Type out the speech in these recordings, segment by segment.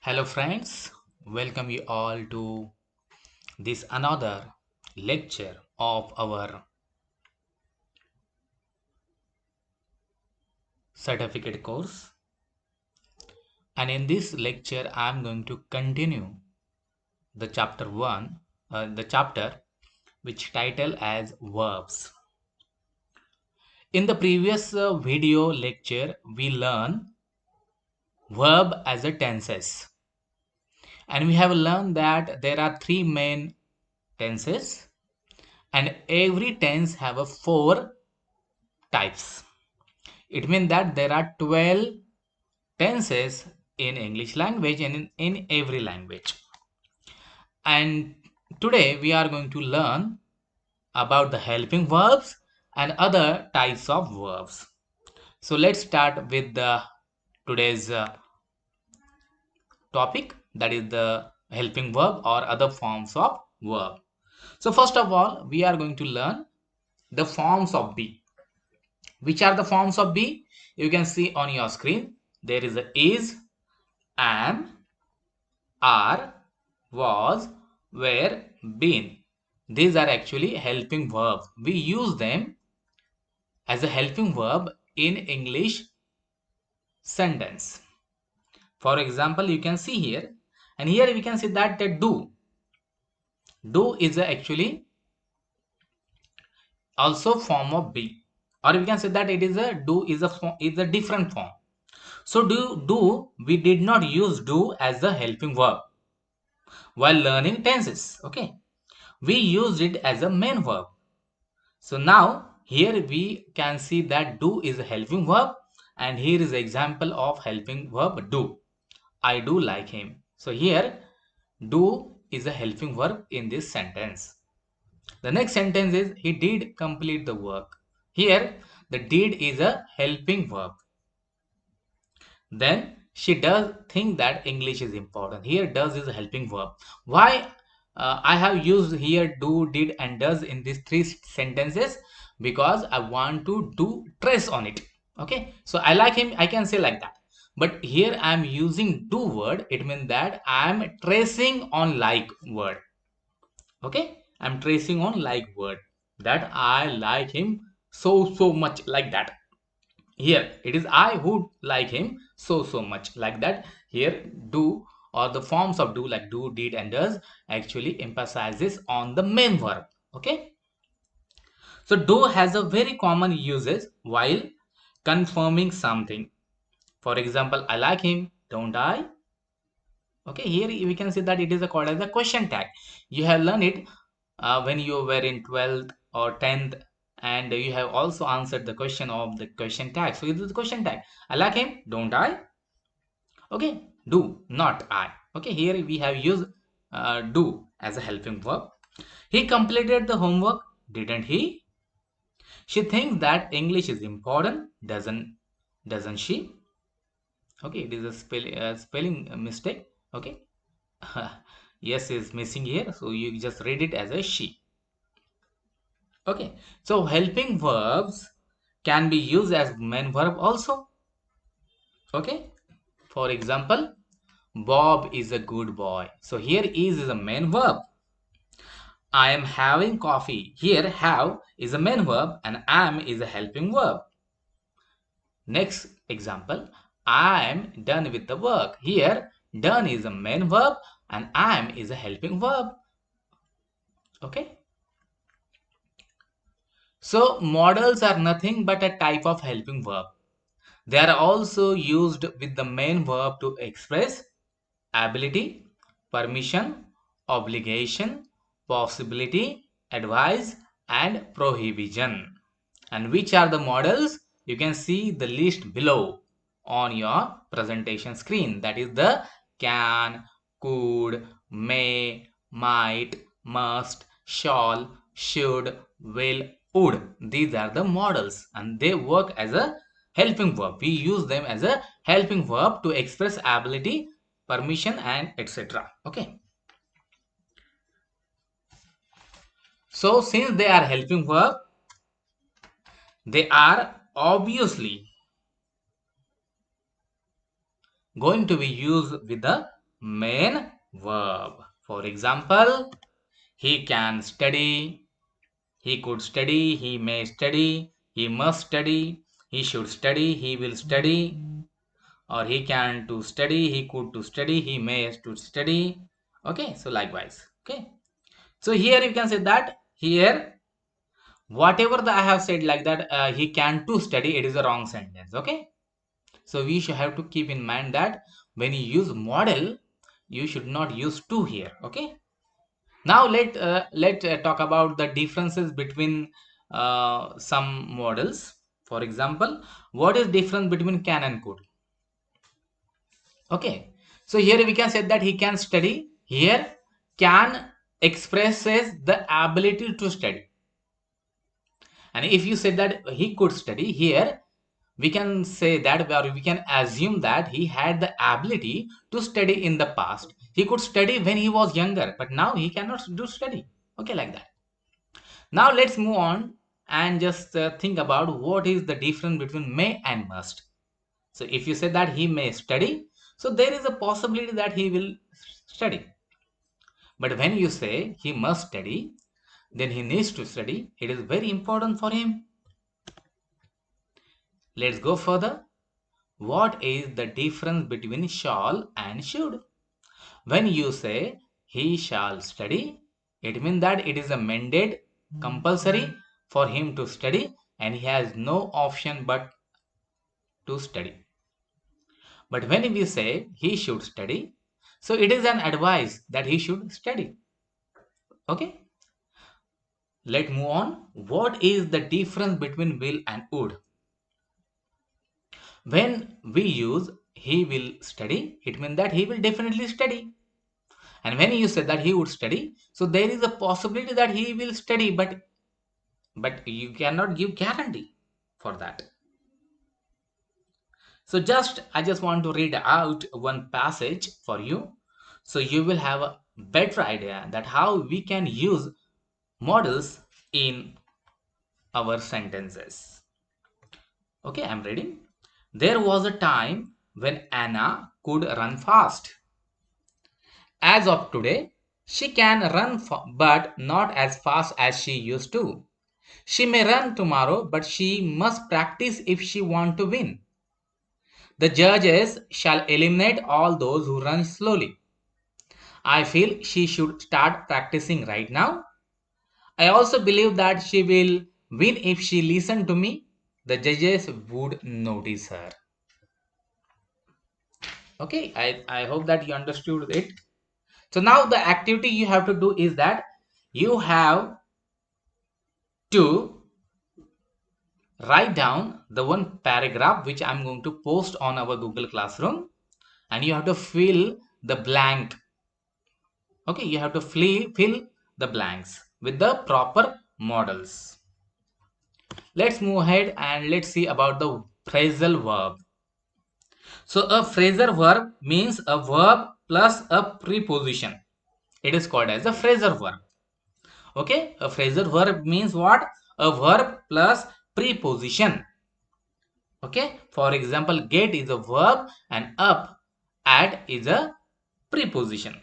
Hello friends, welcome you all to this another lecture of our certificate course. And in this lecture I am going to continue the chapter 1, the chapter which title as verbs. In the previous video lecture we learn verb as a tenses, and we have learned that there are three main tenses and every tense have a four types. It means that there are 12 tenses in English language and in every language. And today we are going to learn about the helping verbs and other types of verbs. So let's start with the today's topic, that is the helping verb or other forms of verb. So first of all, we are going to learn the forms of be. Which are the forms of be? You can see on your screen. There is a is, am, are, was, were, been. These are actually helping verbs. We use them as a helping verb in English sentence. For example, you can see here, and here we can see that the do. Do is actually also form of be, or we can say that it is a do is a form, is a different form. So do we did not use do as a helping verb while learning tenses. Okay, we used it as a main verb. So now here we can see that do is a helping verb, and here is an example of helping verb do. I do like him. So here do is a helping verb in this sentence. The next sentence is he did complete the work. Here the did is a helping verb. Then she does think that English is important. Here does is a helping verb. Why I have used here do, did and does in these three sentences? Because I want to do trace on it. Okay, so I like him, I can say like that. But here I am using do word. It means that I am tracing on like word. Okay, I am tracing on like word, that I like him so much, like that. Here it is I who like him so much, like that. Here do or the forms of do like do, did and does actually emphasizes on the main verb. Okay, so do has a very common uses while confirming something. For example, I like him, don't I? Okay, here we can see that it is called as a question tag. You have learned it when you were in 12th or 10th, and you have also answered the question of the question tag. So it is the question tag. I like him, don't I? Okay, do, not I. Okay, here we have used do as a helping verb. He completed the homework, didn't he? She thinks that English is important, doesn't she? Okay, it is a spelling mistake. Okay, yes is missing here, so you just read it as a she. Okay, so helping verbs can be used as main verb also. Okay, for example, Bob is a good boy. So here is a main verb. I am having coffee. Here have is a main verb and am is a helping verb. Next example, I am done with the work. Here done is a main verb and am is a helping verb. Okay. So models are nothing but a type of helping verb. They are also used with the main verb to express ability, permission, obligation, possibility, advice, and prohibition. And which are the models? You can see the list below on your presentation screen. That is the can, could, may, might, must, shall, should, will, would. These are the models and they work as a helping verb. We use them as a helping verb to express ability, permission and etc. Okay. So since they are helping verb, they are obviously going to be used with the main verb. For example, he can study, he could study, he may study, he must study, he should study, he will study, or he can to study, he could to study, he may to study. Okay, so likewise. Okay, so here you can say that here whatever I have said like that, he can to study, it is a wrong sentence. Okay, so we should have to keep in mind that when you use model, you should not use to here. Okay, now let talk about the differences between some models. For example, what is difference between can and could? Okay, so here we can say that he can study. Here can expresses the ability to study, and if you say that he could study, here we can say that, or we can assume that he had the ability to study in the past. He could study when he was younger, but now he cannot do study. Okay, like that. Now let's move on and just think about what is the difference between may and must. So if you say that he may study, so there is a possibility that he will study. But when you say he must study, then he needs to study. It is very important for him. Let's go further. What is the difference between shall and should? When you say he shall study, it means that it is a mandate, compulsory for him to study, and he has no option but to study. But when we say he should study, so it is an advice that he should study. Okay, let's move on. What is the difference between will and would? When we use he will study, it means that he will definitely study. And when you said that he would study, so there is a possibility that he will study, but you cannot give guarantee for that. So I just want to read out one passage for you, so you will have a better idea that how we can use models in our sentences. Okay, I'm reading. There was a time when Anna could run fast. As of today, she can run but not as fast as she used to. She may run tomorrow, but she must practice if she wants to win. The judges shall eliminate all those who run slowly. I feel she should start practicing right now. I also believe that she will win if she listens to me. The judges would notice her. Okay, I hope that you understood it. So now the activity you have to do is that you have to write down the one paragraph which I'm going to post on our Google Classroom, and you have to fill the blank. Okay, you have to fill the blanks with the proper models. Let's move ahead and let's see about the phrasal verb. So a phrasal verb means a verb plus a preposition. It is called as a phrasal verb. Okay, a phrasal verb means what? A verb plus preposition. Okay, for example, get is a verb and up, add is a preposition.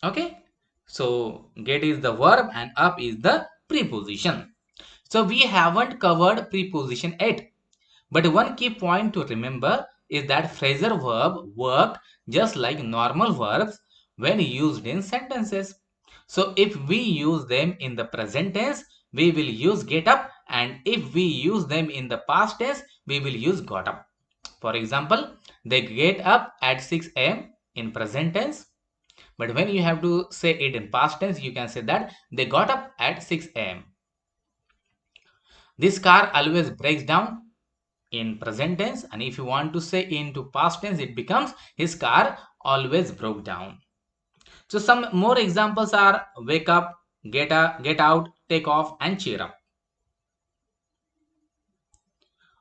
Okay, so get is the verb and up is the preposition. So we haven't covered preposition yet, but one key point to remember is that phrasal verb work just like normal verbs when used in sentences. So if we use them in the present tense, we will use get up, and if we use them in the past tense, we will use got up. For example, they get up at 6 a.m. in present tense, but when you have to say it in past tense, you can say that they got up at 6 a.m. This car always breaks down in present tense, and if you want to say into past tense, it becomes his car always broke down. So some more examples are wake up, get out, take off, and cheer up.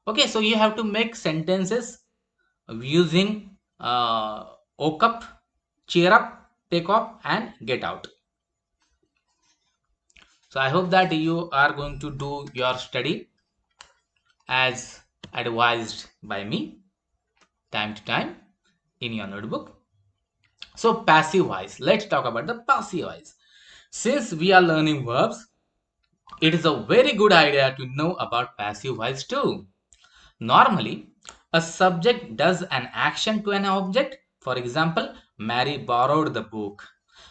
Okay, so you have to make sentences using woke up, cheer up, take off, and get out. So I hope that you are going to do your study as advised by me time to time in your notebook. So passive voice. Let's talk about the passive voice. Since we are learning verbs, it is a very good idea to know about passive voice too. Normally, a subject does an action to an object. For example, Mary borrowed the book.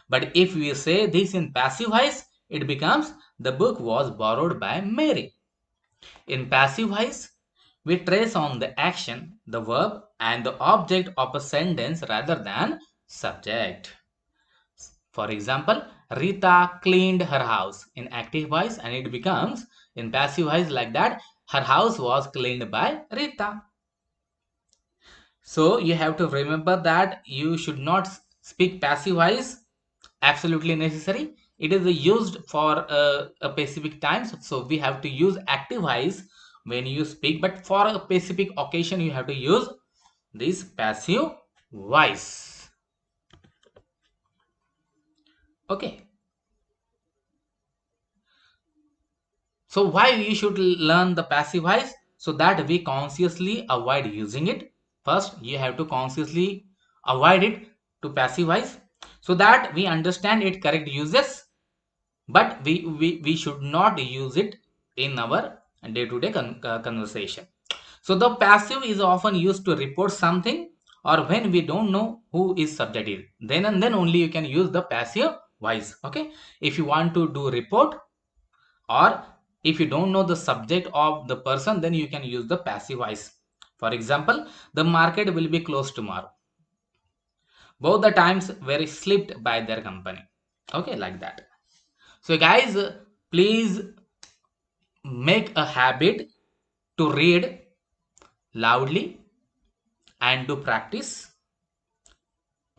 But if we say this in passive voice, it becomes the book was borrowed by Mary. In passive voice, we trace on the action, the verb, and the object of a sentence rather than subject. For example, Rita cleaned her house in active voice and it becomes in passive voice like that. Her house was cleaned by Rita. So you have to remember that you should not speak passive voice. Absolutely necessary. It is used for a specific times. So we have to use active voice when you speak. But for a specific occasion, you have to use this passive voice. Okay. So why you should learn the passive voice? So that we consciously avoid using it. First, you have to consciously avoid it to passive voice so that we understand its correct uses, but we should not use it in our day-to-day conversation. So the passive is often used to report something or when we don't know who is subject is. Then and then only you can use the passive voice. Okay. If you want to do report, or if you don't know the subject of the person, then you can use the passive voice. For example, the market will be closed tomorrow. Both the times were slipped by their company. Okay, like that. So guys, please make a habit to read loudly and to practice.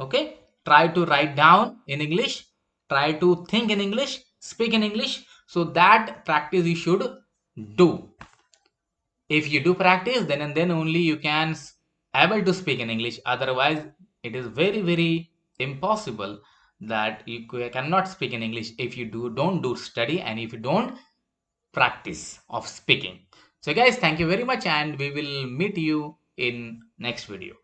Okay, try to write down in English, try to think in English, speak in English. So that practice you should do. If you do practice, then and then only you can able to speak in English. Otherwise it is very very impossible that you cannot speak in English if you don't do study and if you don't practice of speaking. So guys, thank you very much and we will meet you in next video.